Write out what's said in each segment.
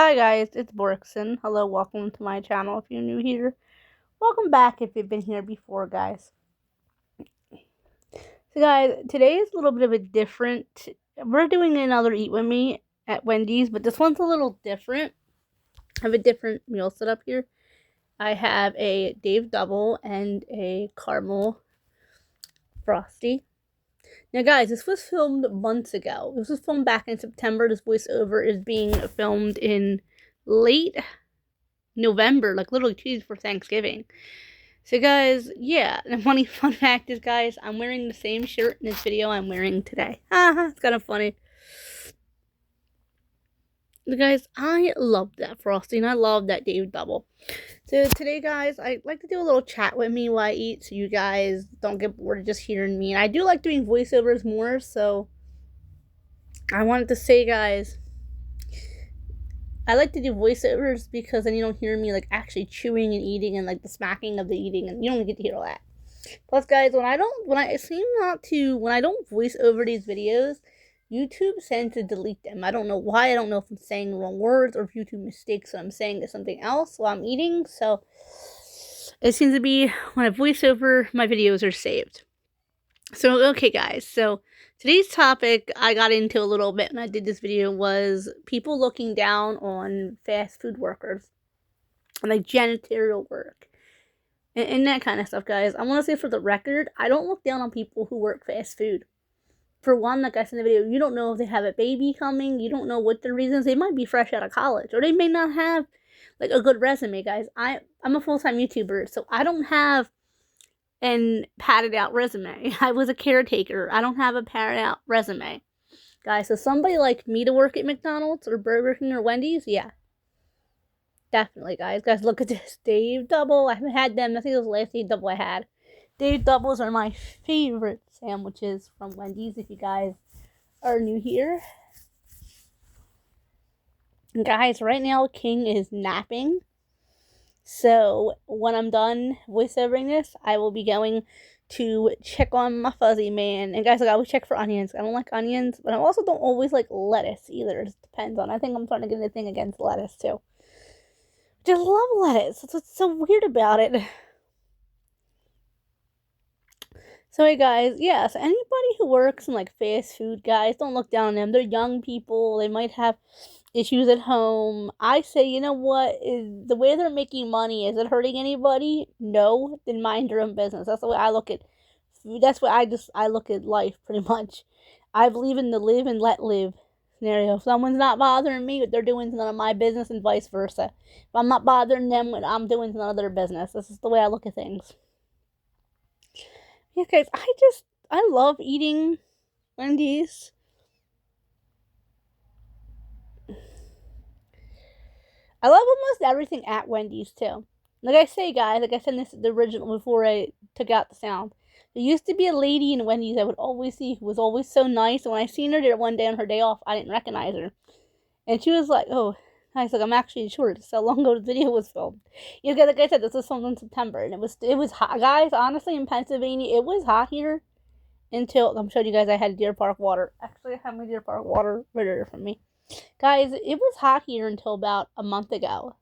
Hi guys, it's Borkson. Hello, welcome to my channel if you're new here. Welcome back if you've been here before, guys. So guys, today is a little bit of a different, we're doing another Eat With Me at Wendy's, but this one's a little different. I have a different meal set up here. I have a Dave Double and a caramel frosty. Now guys, this was filmed months ago. This was filmed back in September. This voiceover is being filmed in late November, like literally 2 days before Thanksgiving. So guys, yeah, the funny fun fact is, guys, I'm wearing the same shirt in this video I'm wearing today. It's kind of funny. So guys, I love that frosty and I love that Dave Double. So today, guys, I like to do a little chat with me while I eat, so you guys don't get bored of just hearing me. And I do like doing voiceovers more, so I wanted to say, guys, I like to do voiceovers because then you don't hear me like actually chewing and eating and like the smacking of the eating, and you don't get to hear all that. Plus, guys, when I don't voice over these videos, YouTube tends to delete them. I don't know why. I don't know if I'm saying the wrong words or if YouTube mistakes what I'm saying to something else while I'm eating. So it seems to be when I voice over, my videos are saved. So, okay, guys. So today's topic I got into a little bit when I did this video was people looking down on fast food workers and like janitorial work and that kind of stuff, guys. I want to say for the record, I don't look down on people who work fast food. For one, like I said in the video, you don't know if they have a baby coming. You don't know what the reasons. They might be fresh out of college, or they may not have like a good resume, guys. I'm a full-time YouTuber, so I don't have an padded out resume. I was a caretaker. I don't have a padded out resume, guys. So somebody like me to work at McDonald's or Burger King or Wendy's, yeah, definitely, guys. Guys, look at this Dave Double. I haven't had them. I think it was the last Dave Double I had. Dave Doubles are my favorite sandwiches from Wendy's, if you guys are new here. And guys, right now King is napping. So when I'm done voiceovering this, I will be going to check on my fuzzy man. And guys, like, I always check for onions. I don't like onions, but I also don't always like lettuce either. It just depends on. I think I'm starting to get a thing against lettuce too. Just love lettuce. That's what's so weird about it. So hey guys, yeah, so anybody who works in like fast food, guys, don't look down on them. They're young people. They might have issues at home. I say, you know what, is the way they're making money, is it hurting anybody? No, then mind your own business. That's the way I look at food. That's what I look at life pretty much. I believe in the live and let live scenario. If someone's not bothering me, what they're doing is none of my business, and vice versa. If I'm not bothering them, what I'm doing is none of their business. This is the way I look at things. Yeah, guys, I love eating Wendy's. I love almost everything at Wendy's, too. Like I say, guys, like I said in the original, before I took out the sound, there used to be a lady in Wendy's I would always see who was always so nice, and when I seen her there one day on her day off, I didn't recognize her. And she was like, oh, I was like, I'm actually short. This is how long ago the video was filmed. You guys, like I said, this was filmed in September, and it was hot. Guys, honestly, in Pennsylvania, it was hot here until, I'm showing you guys I had Deer Park water. Actually, I have my Deer Park water right there from me. Guys, it was hot here until about a month ago.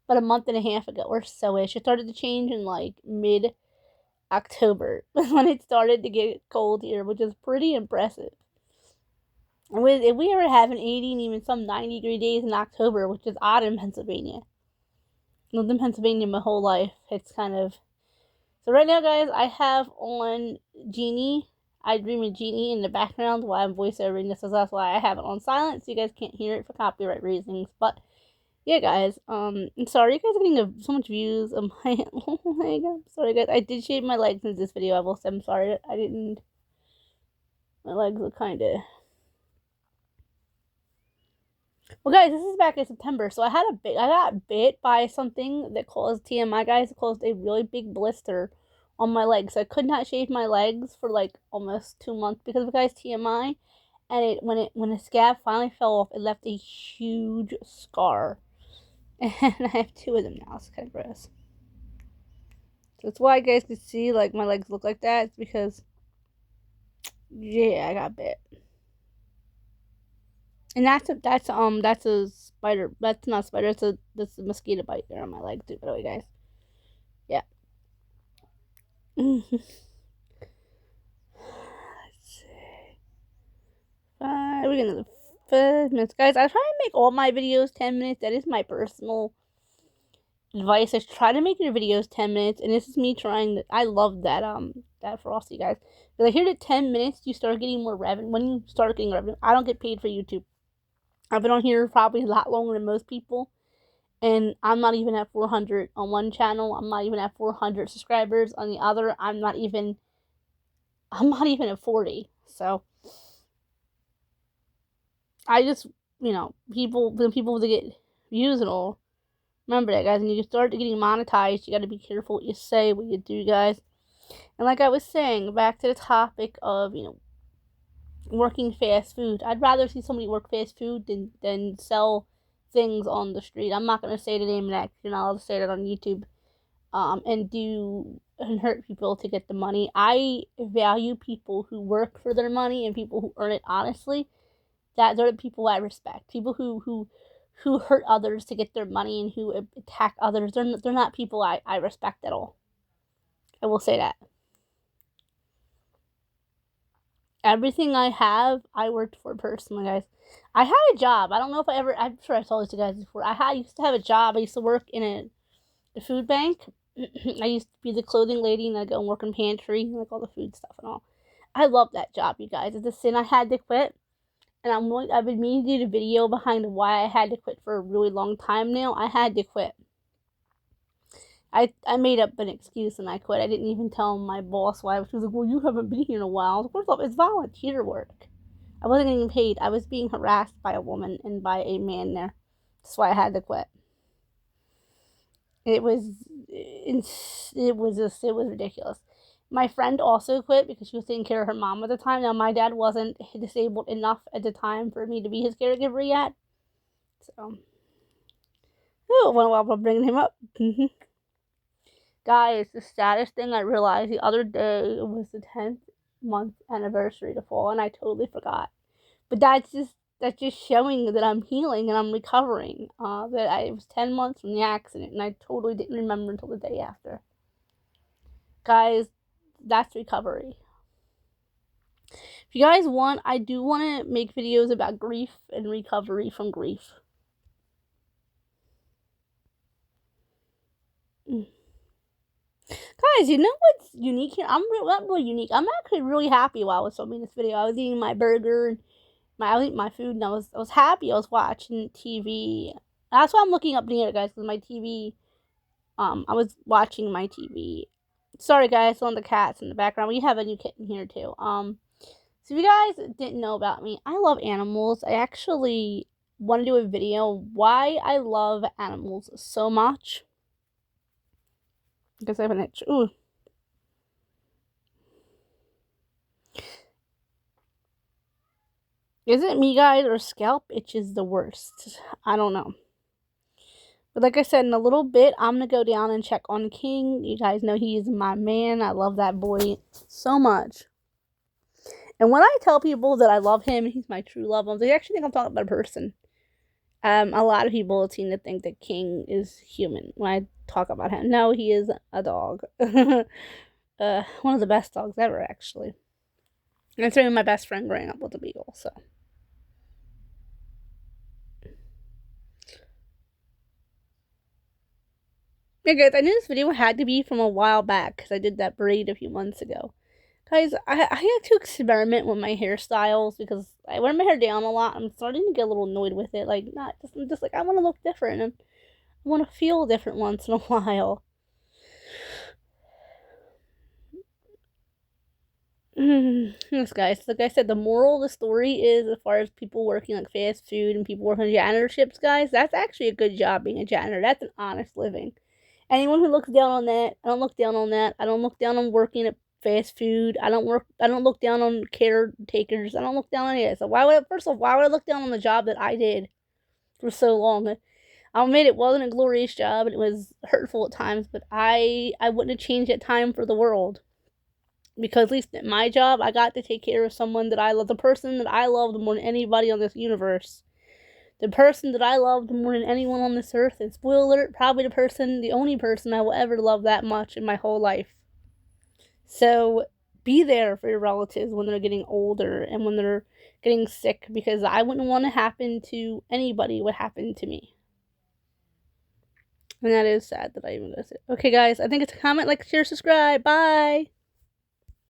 About a month and a half ago or so-ish. It started to change in like mid-October when it started to get cold here, which is pretty impressive. And if we ever having 80 and even some 90-degree days in October, which is odd in Pennsylvania. I lived in Pennsylvania my whole life. It's kind of... So right now, guys, I have on Genie. I Dream of Genie in the background while I'm voiceovering this. So that's why I have it on silent, so you guys can't hear it for copyright reasons. But yeah, guys, I'm sorry you guys are getting so much views of my... Oh my god, sorry guys. I did shave my legs in this video. I will say I'm sorry I didn't... My legs look kind of... Well, guys, this is back in September, so I got bit by something that caused TMI, guys. It caused a really big blister on my legs. So I could not shave my legs for like almost 2 months because of, guys, TMI. And when the scab finally fell off, it left a huge scar. And I have 2 of them now. It's kind of gross. So that's why you guys can see like my legs look like that. It's because, yeah, I got bit. And that's a spider. That's not a spider. That's a mosquito bite there on my leg too. By the way, guys. Yeah. Let's see. We're gonna 5 minutes, guys. I try to make all my videos 10 minutes. That is my personal advice. I try to make your videos 10 minutes, and this is me trying to. I love that Frosty, guys. Because I hear that 10 minutes you start getting more revenue. When you start getting revenue, I don't get paid for YouTube. I've been on here probably a lot longer than most people, and I'm not even at 400 on one channel. I'm not even at 400 subscribers on the other. I'm not even at 40. So I just, people that get views and all. Remember that, guys. When you start getting monetized, you got to be careful what you say, what you do, guys. And like I was saying, back to the topic of, working fast food. I'd rather see somebody work fast food than sell things on the street. I'm not going to say the name of that, because you're not allowed to say that on YouTube. And hurt people to get the money. I value people who work for their money and people who earn it honestly. They're the people I respect. People who hurt others to get their money and who attack others. They're not people I respect at all. I will say that. Everything I have, I worked for personally, guys. I had a job. I don't know if I'm sure I told this to you guys before. I used to have a job. I used to work in a food bank. I used to be the clothing lady, and I'd go and work in pantry, like all the food stuff and all. I love that job, you guys. It's a sin I had to quit. And I've been meaning to do the video behind why I had to quit for a really long time now. I had to quit. I made up an excuse and I quit. I didn't even tell my boss why. She was like, well, you haven't been here in a while. First off, it's volunteer work. I wasn't getting paid. I was being harassed by a woman and by a man there. That's why I had to quit. It was ridiculous. My friend also quit because she was taking care of her mom at the time. Now, my dad wasn't disabled enough at the time for me to be his caregiver yet. So, while I'm bringing him up. Guys, the saddest thing I realized the other day was the 10th month anniversary to fall, and I totally forgot. But that's just showing that I'm healing and I'm recovering. It was 10 months from the accident, and I totally didn't remember until the day after. Guys, that's recovery. If you guys want, I do want to make videos about grief and recovery from grief. Guys, you know what's unique here? Not really unique. I'm actually really happy while I was filming this video. I was eating my burger and I was eating my food, and I was happy. I was watching TV. That's why I'm looking up near, guys, because my TV. I was watching my TV. Sorry, guys, on the cats in the background. We have a new kitten here too. So if you guys didn't know about me, I love animals. I actually want to do a video why I love animals so much. I guess I have an itch. Ooh. Is it me, guys, or scalp itch is the worst? I don't know. But like I said, in a little bit, I'm going to go down and check on King. You guys know he is my man. I love that boy so much. And when I tell people that I love him, he's my true love, they actually think I'm talking about a person. A lot of people seem to think that King is human when I talk about him. No, he is a dog. One of the best dogs ever, actually. And certainly my best friend growing up with a beagle, so. Yeah, guys, I knew this video had to be from a while back because I did that braid a few months ago. Guys, I had to experiment with my hairstyles because I wear my hair down a lot. I'm starting to get a little annoyed with it. I'm just like, I want to look different and I want to feel different once in a while. Yes, guys. Like I said, the moral of the story is, as far as people working like fast food and people working janitorships, guys, that's actually a good job being a janitor. That's an honest living. Anyone who looks down on that, I don't look down on that. I don't look down on working at fast food. I don't look down on caretakers. I don't look down on any of that. So why would I look down on the job that I did for so long? I admit it wasn't a glorious job and it was hurtful at times, but I wouldn't have changed that time for the world. Because at least at my job, I got to take care of someone that I love, the person that I loved more than anybody on this universe. the person that I loved more than anyone on this earth, and spoiler alert, probably the only person I will ever love that much in my whole life. So be there for your relatives when they're getting older and when they're getting sick, because I wouldn't want to happen to anybody what happened to me. And that is sad that I even gotta say it. Okay, guys, I think it's a comment, like, share, subscribe. Bye!